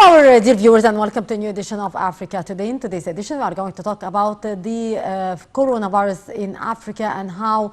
our dear viewers, and welcome to a new edition of Africa Today. In today's edition, we are going to talk about the coronavirus in Africa and how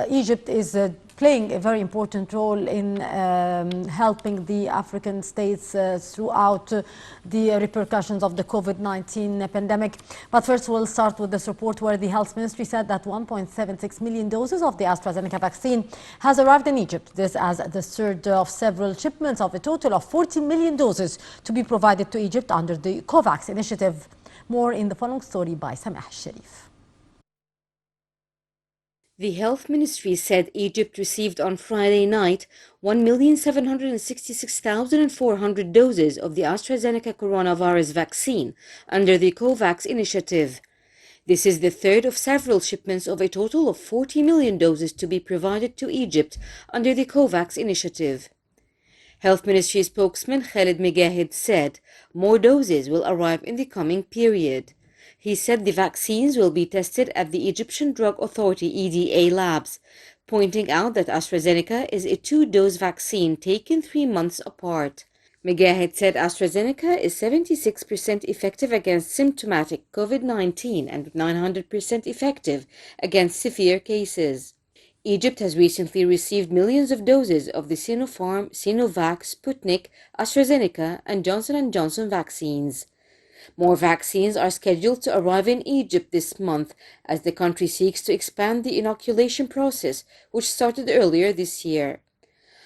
Egypt is playing a very important role in helping the African states throughout the repercussions of the COVID-19 pandemic. But first, we'll start with this report where the Health Ministry said that 1.76 million doses of the AstraZeneca vaccine has arrived in Egypt. This as the third of several shipments of a total of 40 million doses to be provided to Egypt under the COVAX initiative. More in the following story by Samah Sharif. The Health Ministry said Egypt received on Friday night 1,766,400 doses of the AstraZeneca coronavirus vaccine under the COVAX initiative. This is the third of several shipments of a total of 40 million doses to be provided to Egypt under the COVAX initiative. Health Ministry spokesman Khalid Megahed said more doses will arrive in the coming period. He said the vaccines will be tested at the Egyptian Drug Authority EDA labs, pointing out that AstraZeneca is a two-dose vaccine taken 3 months apart. Megahed said AstraZeneca is 76% effective against symptomatic COVID-19 and 900% effective against severe cases. Egypt has recently received millions of doses of the Sinopharm, Sinovac, Sputnik, AstraZeneca, and Johnson & Johnson vaccines. More vaccines are scheduled to arrive in Egypt this month as the country seeks to expand the inoculation process, which started earlier this year.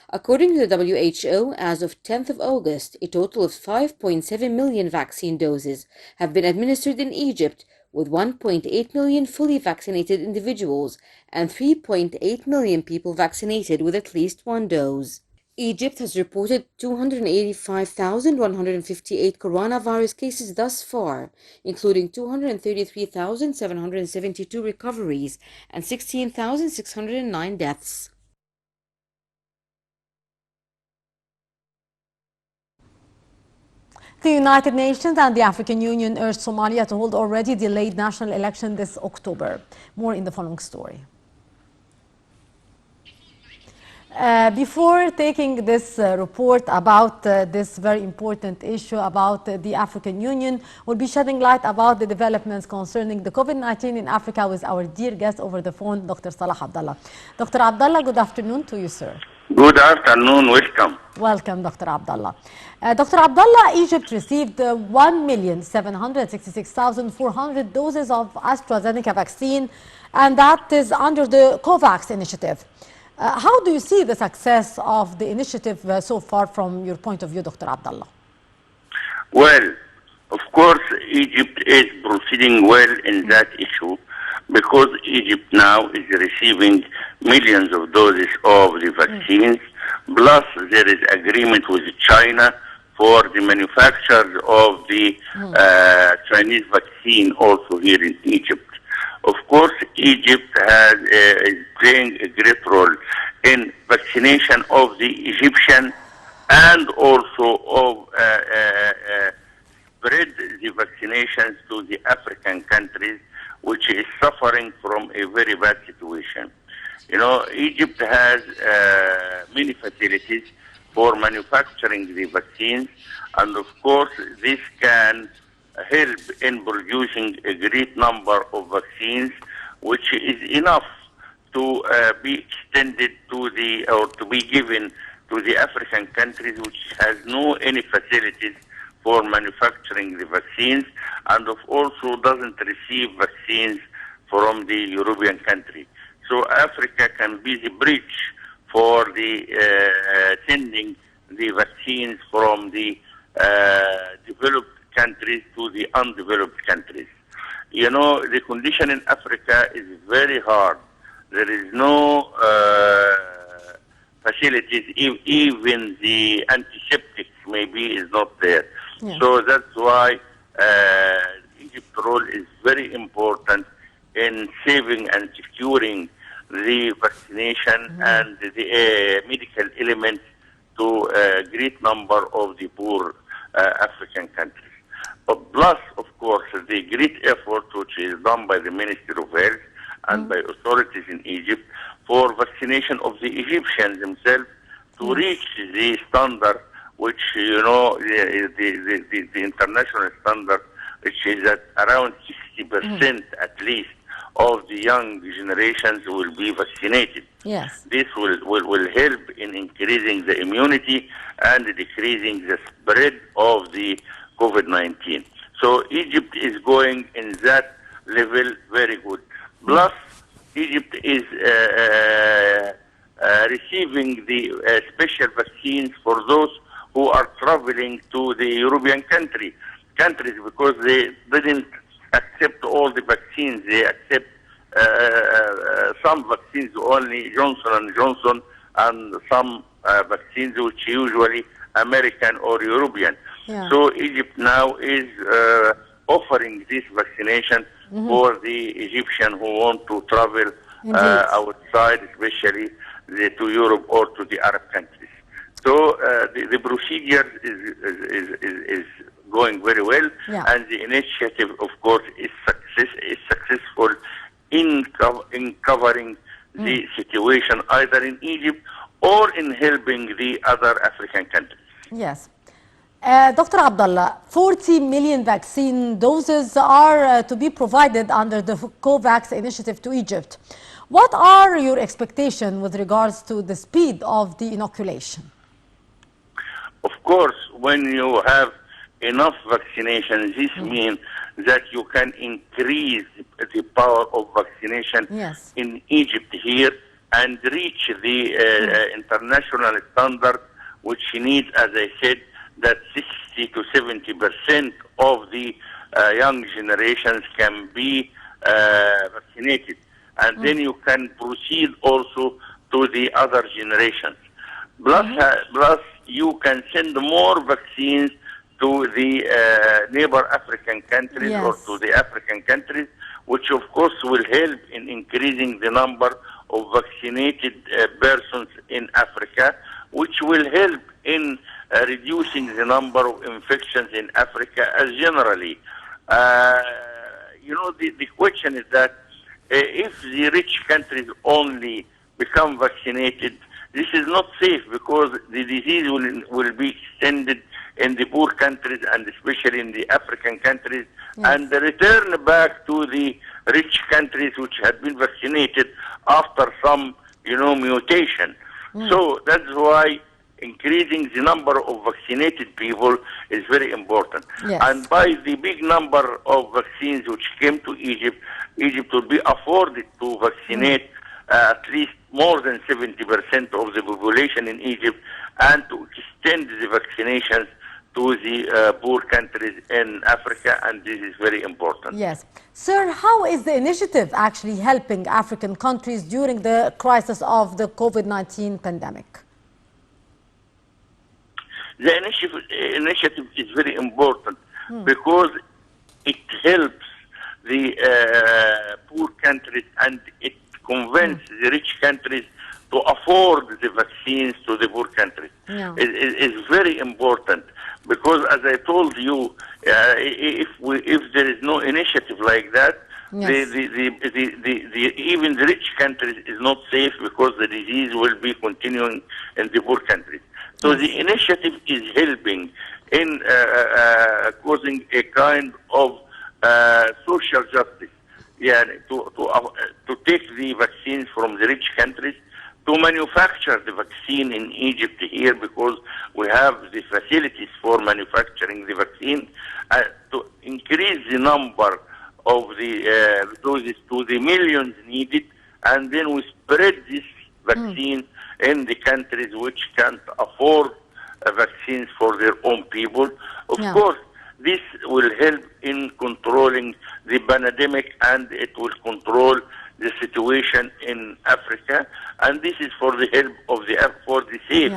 According to the WHO, as of 10th of August, a total of 5.7 million vaccine doses have been administered in Egypt, with 1.8 million fully vaccinated individuals and 3.8 million people vaccinated with at least one dose. Egypt has reported 285,158 coronavirus cases thus far, including 233,772 recoveries and 16,609 deaths. The United Nations and the African Union urged Somalia to hold already delayed national election this October. More in the following story. Before taking this report about this very important issue about the African Union, we'll be shedding light about the developments concerning the COVID-19 in Africa with our dear guest over the phone, Dr. Salah Abdallah. Dr. Abdallah, good afternoon to you, sir. Good afternoon, welcome. Welcome, Dr. Abdallah. Dr. Abdallah, Egypt received 1,766,400 doses of AstraZeneca vaccine, and that is under the COVAX initiative. How do you see the success of the initiative so far from your point of view, Dr. Abdallah? Well, of course, Egypt is proceeding well in that issue because Egypt now is receiving millions of doses of the vaccines, plus there is agreement with China for the manufacture of the Chinese vaccine also here in Egypt. Of course, Egypt is playing a great role in vaccination of the Egyptian and also of spread the vaccinations to the African countries, which is suffering from a very bad situation. You know, Egypt has many facilities for manufacturing the vaccines, and of course, this can help in producing a great number of vaccines, which is enough to be extended to the, or to be given to the African countries which has no any facilities for manufacturing the vaccines, and also doesn't receive vaccines from the European country. So Africa can be the bridge for the sending the vaccines from the developed countries to the undeveloped countries. You know, the condition in Africa is very hard. There is no facilities, even the antiseptics maybe is not there. Yeah. So that's why Egypt's role is very important in saving and securing the vaccination and the medical elements to a great number of the poor African countries. Plus, of course, the great effort which is done by the Ministry of Health and by authorities in Egypt for vaccination of the Egyptians themselves to reach the standard which, you know, the international standard, which is that around 60% at least of the young generations will be vaccinated. Yes. This will help in increasing the immunity and decreasing the spread of the COVID-19. So Egypt is going in that level very good. Plus, Egypt is receiving the special vaccines for those who are traveling to the European countries because they didn't accept all the vaccines. They accept some vaccines only, Johnson & Johnson, and some vaccines which usually American or European. Yeah. So Egypt now is offering this vaccination for the Egyptian who want to travel outside, especially to Europe or to the Arab countries. So the procedure is going very well, and the initiative, of course, is successful in covering the situation either in Egypt or in helping the other African countries. Yes. Dr. Abdullah, 40 million vaccine doses are to be provided under the COVAX initiative to Egypt. What are your expectations with regards to the speed of the inoculation? Of course, when you have enough vaccination, this means that you can increase the power of vaccination in Egypt here and reach the international standard, which needs, as I said, that 60 to 70% of the young generations can be vaccinated. And then you can proceed also to the other generations. Plus you can send more vaccines to the neighbor African countries or to the African countries, which of course will help in increasing the number of vaccinated persons in Africa, which will help in reducing the number of infections in Africa as generally. You know, the question is that if the rich countries only become vaccinated, this is not safe because the disease will be extended in the poor countries and especially in the African countries and return back to the rich countries which had been vaccinated after some, you know, mutation. So that's why increasing the number of vaccinated people is very important. And by the big number of vaccines which came to Egypt, Egypt will be afforded to vaccinate at least more than 70% of the population in Egypt and to extend the vaccinations to the poor countries in Africa, and this is very important. Yes. Sir, how is the initiative actually helping African countries during the crisis of the COVID-19 pandemic? The initiative is very important because it helps the poor countries and it convinces the rich countries to afford the vaccines to the poor countries. It's very important because, as I told you, if there is no initiative like that, even the rich countries is not safe because the disease will be continuing in the poor countries. So the initiative is helping in causing a kind of social justice. To take the vaccines from the rich countries, to manufacture the vaccine in Egypt here because we have the facilities for manufacturing the vaccine, to increase the number of the doses to the millions needed, and then we spread this vaccine in the countries which can't afford vaccines for their own people. Of course, this will help in controlling the pandemic and it will control the situation in Africa, and this is for the help of the safe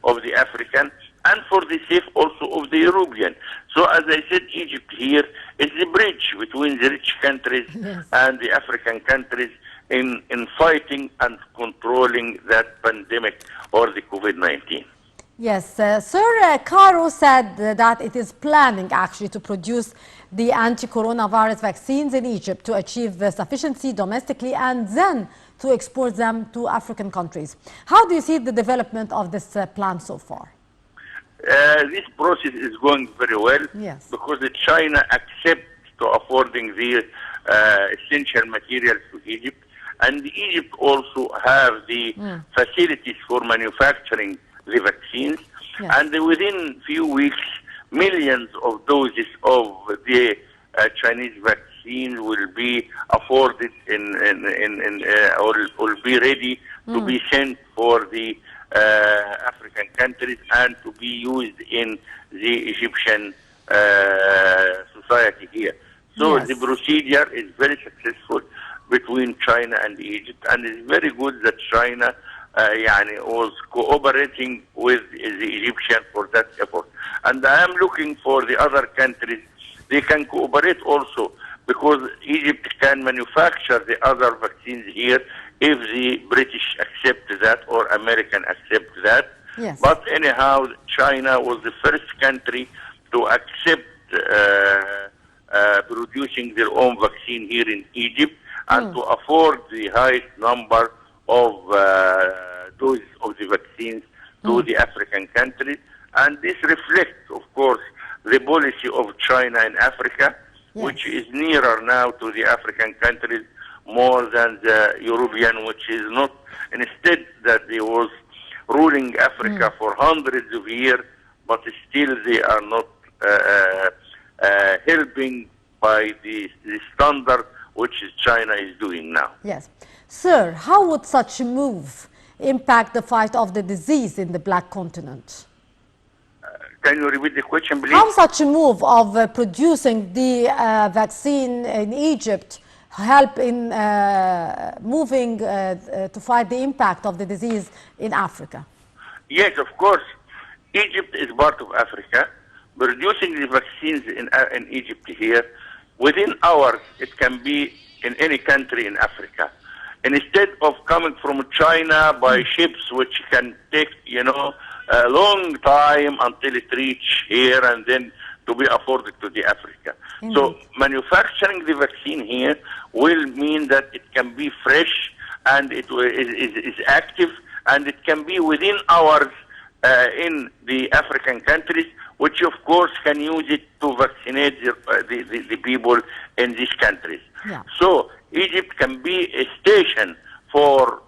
of the African and for the safe also of the European. So as I said, Egypt here is the bridge between the rich countries and the African countries in fighting and controlling that pandemic or the COVID-19. Yes, Sir Cairo said that it is planning actually to produce the anti-coronavirus vaccines in Egypt to achieve sufficiency domestically and then to export them to African countries. How do you see the development of this plan so far? This process is going very well Yes. because China accepts to affording the essential materials to Egypt, and Egypt also have the facilities for manufacturing the vaccines, Yes. and within few weeks, millions of doses of the Chinese vaccine will be afforded or will be ready to be sent for the African countries and to be used in the Egyptian society here. So Yes. the procedure is very successful between China and Egypt, and it's very good that China was cooperating with the Egyptian for that effort. And I am looking for the other countries. They can cooperate also because Egypt can manufacture the other vaccines here if the British accept that or American accept that. Yes. But anyhow, China was the first country to accept producing their own vaccine here in Egypt and to afford the highest number of doses of the vaccines to the African countries. And this reflects, of course, the policy of China in Africa, Yes. which is nearer now to the African countries more than the European, which is not. Instead, that they was ruling Africa for hundreds of years, but still they are not helping by the standard which China is doing now. Yes. Sir, how would such a move impact the fight of the disease in the Black Continent? Can you repeat the question, please? How such a move of producing the vaccine in Egypt help in moving to fight the impact of the disease in Africa? Yes, of course. Egypt is part of Africa. Producing the vaccines in Egypt here, within hours, it can be in any country in Africa. Instead of coming from China by ships, which can take, a long time until it reach here and then to be afforded to the Africa. Indeed. So manufacturing the vaccine here will mean that it can be fresh and it is active, and it can be within hours in the African countries, which of course can use it to vaccinate the people in these countries. Yeah. So Egypt can be a station for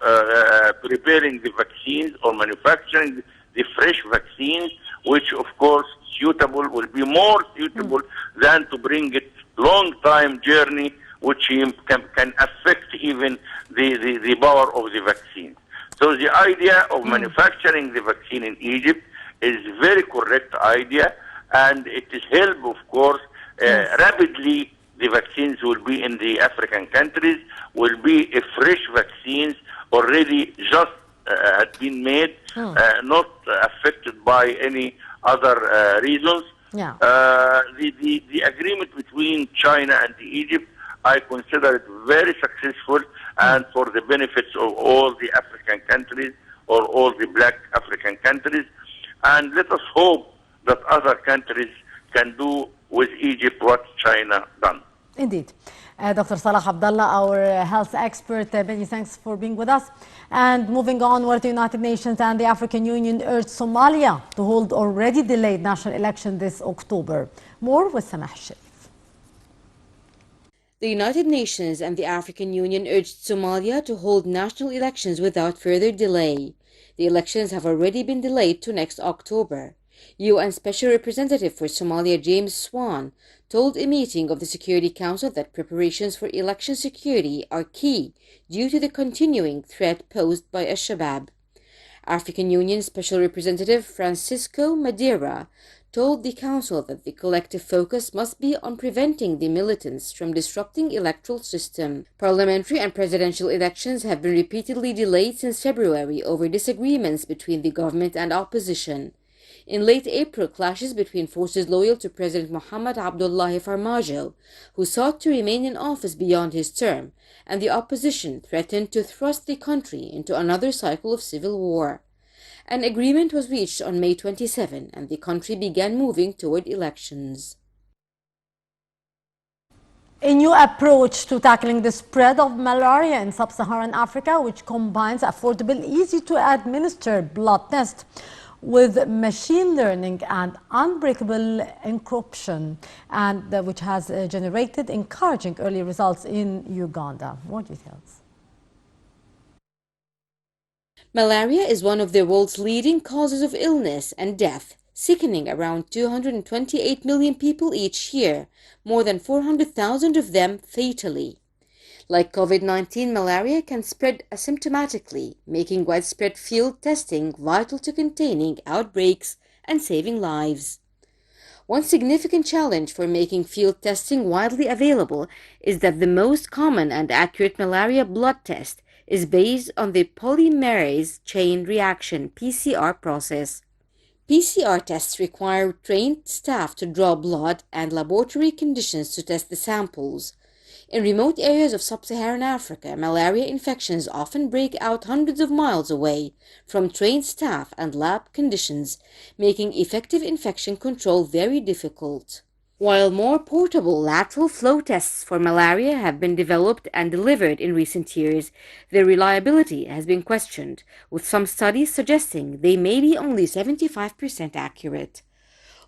preparing the vaccines or manufacturing the fresh vaccines, which of course will be more suitable than to bring it long time journey, which can affect even the power of the vaccine. So the idea of manufacturing the vaccine in Egypt is very correct idea, and it is help, of course, rapidly the vaccines will be in the African countries, will be a fresh vaccines already just had been made, not affected by any other reasons. Yeah. The agreement between China and Egypt, I consider it very successful and for the benefits of all the African countries or all the black African countries. And let us hope that other countries can do with Egypt what China done. Indeed. Dr. Salah Abdallah, our health expert, many thanks for being with us. And moving on, where the United Nations and the African Union urged Somalia to hold already delayed national election this October. More with Samah Sharif. The United Nations and the African Union urged Somalia to hold national elections without further delay. The elections have already been delayed to next October. UN Special Representative for Somalia James Swan told a meeting of the Security Council that preparations for election security are key due to the continuing threat posed by Al-Shabaab. African Union Special Representative Francisco Madeira told the Council that the collective focus must be on preventing the militants from disrupting the electoral system. Parliamentary and presidential elections have been repeatedly delayed since February over disagreements between the government and opposition. In late April, clashes between forces loyal to President Mohamed Abdullahi Farmajo, who sought to remain in office beyond his term, and the opposition threatened to thrust the country into another cycle of civil war. An agreement was reached on May 27, and the country began moving toward elections. A new approach to tackling the spread of malaria in sub-Saharan Africa, which combines affordable, easy-to-administer blood tests with machine learning and unbreakable encryption, and which has generated encouraging early results in Uganda. More details. Malaria is one of the world's leading causes of illness and death, sickening around 228 million people each year, more than 400,000 of them fatally. Like COVID-19, malaria can spread asymptomatically, making widespread field testing vital to containing outbreaks and saving lives. One significant challenge for making field testing widely available is that the most common and accurate malaria blood test is based on the polymerase chain reaction (PCR) process. PCR tests require trained staff to draw blood and laboratory conditions to test the samples. In remote areas of sub-Saharan Africa, malaria infections often break out hundreds of miles away from trained staff and lab conditions, making effective infection control very difficult. While more portable lateral flow tests for malaria have been developed and delivered in recent years, their reliability has been questioned, with some studies suggesting they may be only 75% accurate.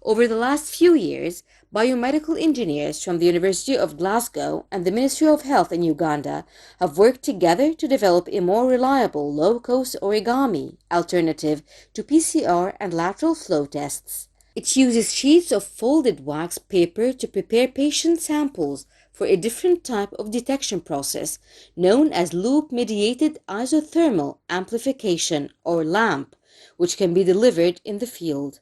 Over the last few years, biomedical engineers from the University of Glasgow and the Ministry of Health in Uganda have worked together to develop a more reliable low-cost origami alternative to PCR and lateral flow tests. It uses sheets of folded wax paper to prepare patient samples for a different type of detection process known as loop-mediated isothermal amplification, or LAMP, which can be delivered in the field.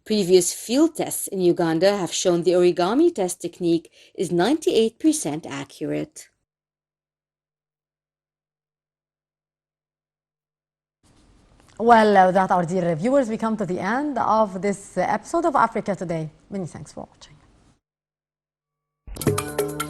Previous field tests in Uganda have shown the origami test technique is 98% accurate. Well, with that, our dear viewers, we come to the end of this episode of Africa Today. Many thanks for watching.